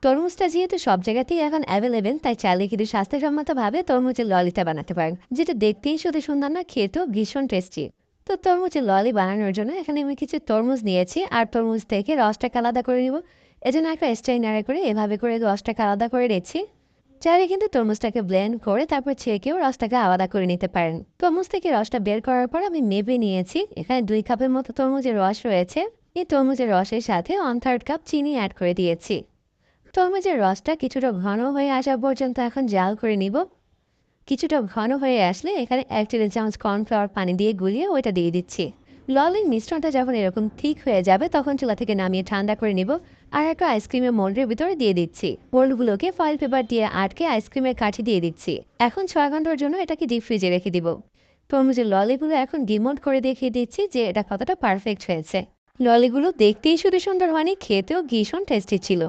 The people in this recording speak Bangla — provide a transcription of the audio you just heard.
তরমুজটা যেহেতু সব জায়গাতেই এখন অ্যাভেলেবেল, তাই চাইলে কিন্তু স্বাস্থ্যসম্মতভাবে তরমুজের ললিটা বানাতে পারেন, যেটা দেখতেই শুধু সুন্দর না, খেতেও ভীষণ টেস্টি। তো তরমুজের ললি বানানোর জন্য এখানে আমি কিছু তরমুজ নিয়েছি, আর তরমুজ থেকে রসটাকে আলাদা করে নিব। এজন্য একটা স্ট্রেইনারে করে এভাবে করে রসটাকে আলাদা করে নিচ্ছি। চাইলে কিন্তু তরমুজটাকে ব্লেন্ড করে তারপর ছেঁকেও রসটাকে আলাদা করে নিতে পারেন। তরমুজ থেকে রসটা বের করার পর আমি মেপে নিয়েছি, এখানে 2 কাপের মতো তরমুজের রস রয়েছে। এই তরমুজের রসের সাথে 1/3 কাপ চিনি অ্যাড করে দিয়েছি। তরমুজের রসটা কিছুটা ঘন হয়ে আসা পর্যন্ত এখন জাল করে নিব। কিছুটা ঘন হয়ে আসলে এখানে 1 টেবিল চামচ কর্নফ্লাওয়ার পানি দিয়ে গুলিয়ে ওইটা দিয়ে দিচ্ছি। ললির মিশ্রণটা যখন এরকম ঠিক হয়ে যাবে তখন চুলা থেকে নামিয়ে ঠান্ডা করে নিব। আর একটা আইসক্রিমের মোল্ডের ভিতরে দিয়ে দিচ্ছি। মোল্ডগুলোকে ফয়েল পেপার দিয়ে আটকে আইসক্রিমের কাঠি দিয়ে দিচ্ছি। এখন 6 ঘন্টার জন্য এটাকে ডিপ ফ্রিজে রেখে দিব। তরমুজের ললিগুলো এখন ডিমোল্ড করে দেখিয়ে দিচ্ছি যে এটা কতটা পারফেক্ট হয়েছে। ললিগুলো দেখতেই শুধু সুন্দর হয়নি, খেতেও ভীষণ টেস্টি ছিল।